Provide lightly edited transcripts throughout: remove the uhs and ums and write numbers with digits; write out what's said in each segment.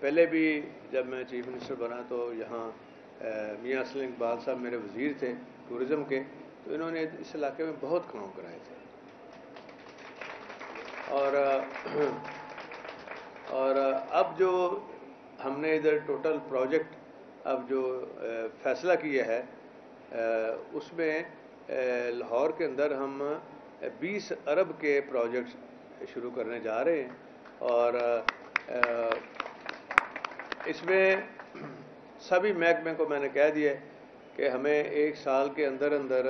پہلے بھی جب میں چیف منسٹر بنا تو یہاں میاں اسلم اقبال صاحب میرے وزیر تھے ٹورزم کے، تو انہوں نے اس علاقے میں بہت کام کرائے تھے. اور اب جو ہم نے ادھر ٹوٹل پروجیکٹ اب جو فیصلہ کیا ہے اس میں لاہور کے اندر ہم 20 ارب کے پروجیکٹ شروع کرنے جا رہے ہیں، اور اس میں سبھی محکمے کو میں نے کہہ دیا کہ ہمیں 1 سال کے اندر اندر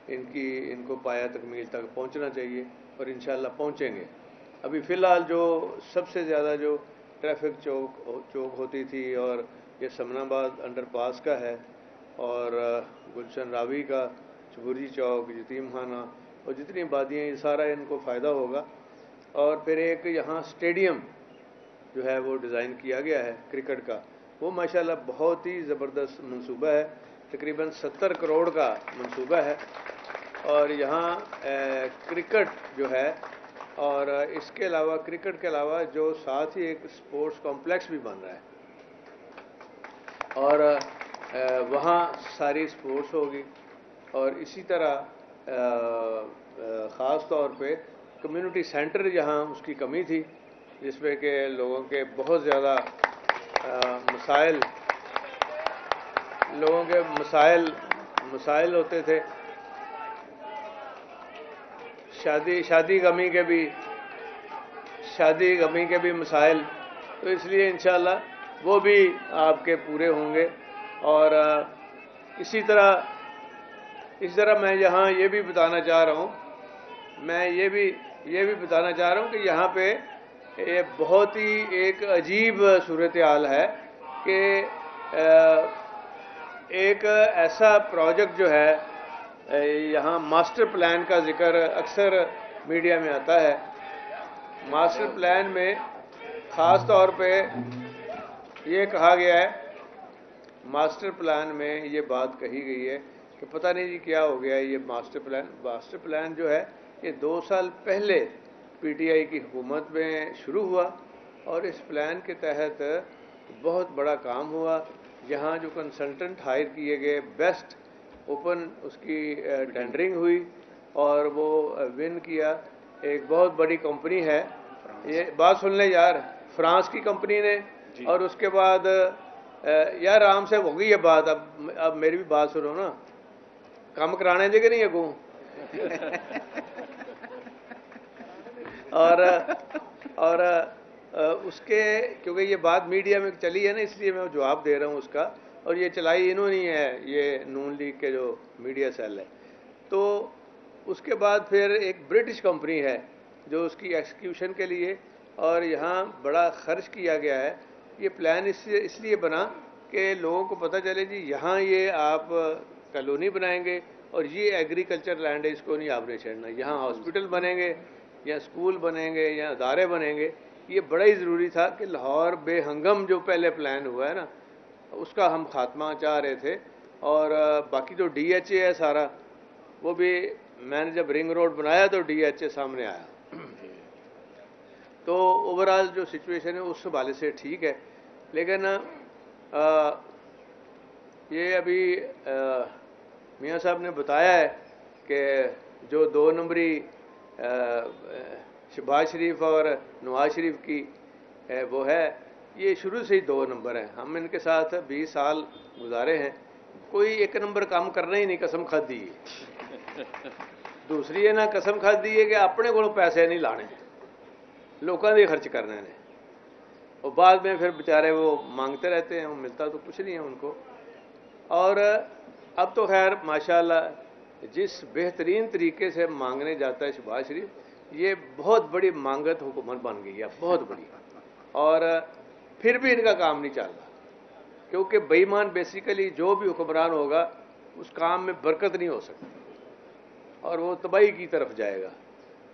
ان کو پایا تکمیل تک پہنچنا چاہیے، اور انشاءاللہ پہنچیں گے. ابھی فی الحال جو سب سے زیادہ جو ٹریفک چوک ہوتی تھی، اور یہ سمن آباد انڈر پاس کا ہے، اور گلشن راوی کا، چبوری چوک، یتیم خانہ، اور جتنی آبادیاں، یہ سارا ان کو فائدہ ہوگا. اور پھر ایک یہاں اسٹیڈیم جو ہے وہ ڈیزائن کیا گیا ہے کرکٹ کا، وہ ماشاءاللہ بہت ہی زبردست منصوبہ ہے، تقریباً 70 کروڑ کا منصوبہ ہے. اور یہاں کرکٹ جو ہے، اور اس کے علاوہ کرکٹ کے علاوہ جو ساتھ ہی ایک اسپورٹس کمپلیکس بھی بن رہا ہے، اور وہاں ساری سپورٹس ہوگی. اور اسی طرح خاص طور پہ کمیونٹی سینٹر جہاں اس کی کمی تھی، جس میں کہ لوگوں کے بہت زیادہ مسائل ہوتے تھے، شادی غمی کے بھی مسائل، تو اس لیے انشاءاللہ وہ بھی آپ کے پورے ہوں گے. اور اسی طرح میں یہاں یہ بھی بتانا چاہ رہا ہوں کہ یہاں پہ یہ بہت ہی ایک عجیب صورتحال ہے کہ ایک ایسا پروجیکٹ جو ہے، یہاں ماسٹر پلان کا ذکر اکثر میڈیا میں آتا ہے. ماسٹر پلان میں خاص طور پہ یہ کہا گیا ہے، ماسٹر پلان میں یہ بات کہی گئی ہے کہ پتہ نہیں جی کیا ہو گیا. یہ ماسٹر پلان جو ہے، یہ 2 سال پہلے پی ٹی آئی کی حکومت میں شروع ہوا، اور اس پلان کے تحت بہت بڑا کام ہوا. یہاں جو کنسلٹنٹ ہائر کیے گئے، بیسٹ اوپن اس کی ٹینڈرنگ ہوئی، اور وہ ون کیا. ایک بہت بڑی کمپنی ہے، یہ بات سن لیں یار، فرانس کی کمپنی نے. اور اس کے بعد یار آرام سے ہو گئی یہ بات، اب میری بھی بات سنو نا، کام کرانے دے گے نہیں اگوں. اور اس کے کیونکہ یہ بات میڈیا میں چلی ہے نا، اس لیے میں جواب دے رہا ہوں اس کا. اور یہ چلائی انہوں نے ہے، یہ نون لیگ کے جو میڈیا سیل ہے. تو اس کے بعد پھر ایک برٹش کمپنی ہے جو اس کی ایکسیکیوشن کے لیے، اور یہاں بڑا خرچ کیا گیا ہے. یہ پلان اس لیے بنا کہ لوگوں کو پتہ چلے جی یہاں یہ آپ کالونی بنائیں گے، اور یہ ایگریکلچر لینڈ ہے، اس کو نہیں آپ نے چھیڑنا. یہاں ہاسپٹل بنیں گے، یا اسکول بنیں گے، یا ادارے بنیں گے. یہ بڑا ہی ضروری تھا کہ لاہور بے ہنگم جو پہلے پلان ہوا ہے نا، اس کا ہم خاتمہ چاہ رہے تھے. اور باقی جو ڈی ایچ اے ہے سارا، وہ بھی میں نے جب رنگ روڈ بنایا تو ڈی ایچ اے سامنے آیا. تو اوورآل جو سچویشن ہے اس حوالے سے ٹھیک ہے. لیکن یہ ابھی میاں صاحب نے بتایا ہے کہ جو 2 نمبری شہباز شریف اور نواز شریف کی وہ ہے، یہ شروع سے ہی 2 نمبر ہیں. ہم ان کے ساتھ 20 سال گزارے ہیں، کوئی 1 نمبر کام کرنا ہی نہیں، قسم کھادی ہے. دوسری ہے نا، قسم کھادی ہے کہ اپنے کو پیسے نہیں لانے، لوگوں کے خرچ کرنے نے، اور بعد میں پھر بیچارے وہ مانگتے رہتے ہیں، وہ ملتا تو کچھ نہیں ہے ان کو. اور اب تو خیر ماشاءاللہ جس بہترین طریقے سے مانگنے جاتا ہے شہباز شریف، یہ بہت بڑی مانگت حکومت بن گئی ہے، بہت بڑی. اور پھر بھی ان کا کام نہیں چل رہا، کیونکہ بے ایمان بیسیکلی جو بھی حکمران ہوگا اس کام میں برکت نہیں ہو سکتی، اور وہ تباہی کی طرف جائے گا.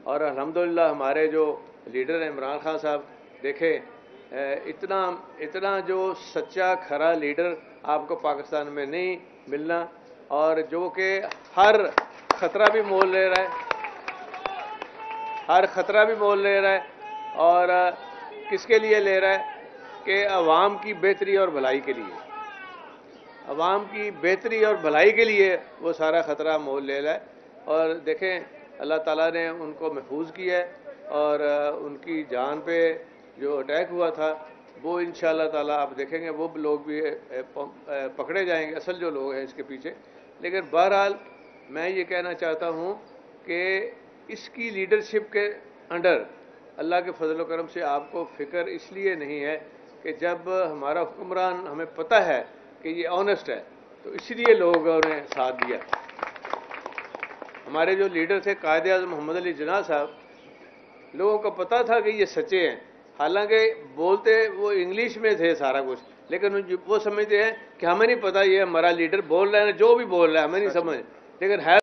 اور الحمدللہ ہمارے جو لیڈر ہیں عمران خان صاحب، دیکھیں اتنا جو سچا کھرا لیڈر آپ کو پاکستان میں نہیں ملنا، اور جو کہ ہر خطرہ بھی مول لے رہا ہے، اور کس کے لیے لے رہا ہے؟ کہ عوام کی بہتری اور بھلائی کے لیے، عوام کی بہتری اور بھلائی کے لیے وہ سارا خطرہ مول لے لائے. اور دیکھیں اللہ تعالیٰ نے ان کو محفوظ کیا ہے، اور ان کی جان پہ جو اٹیک ہوا تھا وہ انشاءاللہ تعالیٰ آپ دیکھیں گے وہ لوگ بھی پکڑے جائیں گے، اصل جو لوگ ہیں اس کے پیچھے. لیکن بہرحال میں یہ کہنا چاہتا ہوں کہ اس کی لیڈرشپ کے انڈر اللہ کے فضل و کرم سے آپ کو فکر اس لیے نہیں ہے کہ جب ہمارا حکمران ہمیں پتہ ہے کہ یہ آنیسٹ ہے تو اس لیے لوگوں نے ساتھ دیا. ہمارے جو لیڈر تھے قائد اعظم محمد علی جناح صاحب، لوگوں کو پتہ تھا کہ یہ سچے ہیں، حالانکہ بولتے وہ انگلش میں تھے سارا کچھ، لیکن وہ سمجھتے ہیں کہ ہمیں نہیں پتہ یہ ہمارا لیڈر بول رہا ہے، جو بھی بول رہا ہے ہمیں نہیں سمجھ، لیکن ہے